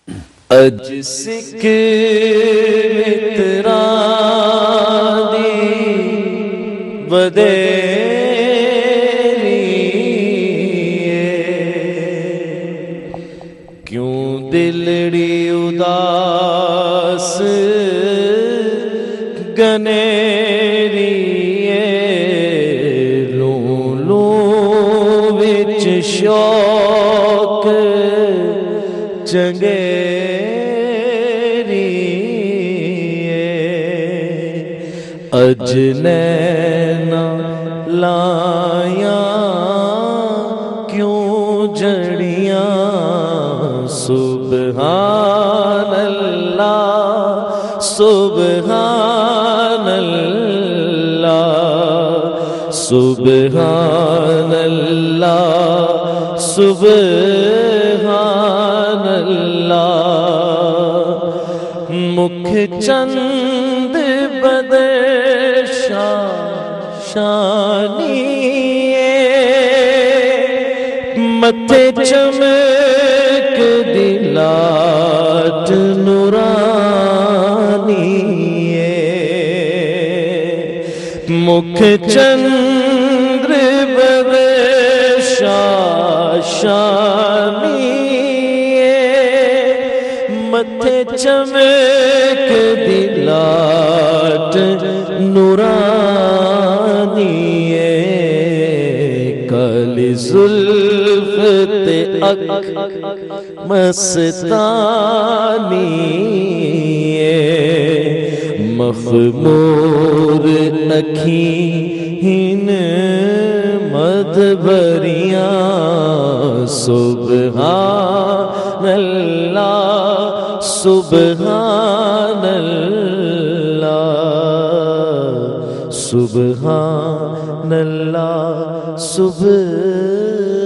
اج سکھ مترا دی ودیری کیوں دلڑی اداس گنیری لوں لوں وچ شوق چنگیری اج نینا لایاں کیوں جڑیاں سبحان اللہ سبحان اللہ سبحان اللہ سبحان اللہ مکھ چند بدشانی متھے چمک دلات نورانی مکھ چندر بدشانی متھے چمک دلات نورانی کالی زلف تے اکھ مستانی مخمور اکھیں مدبریاں سبحان اللہ سبحان اللہ سبحان اللہ سبحان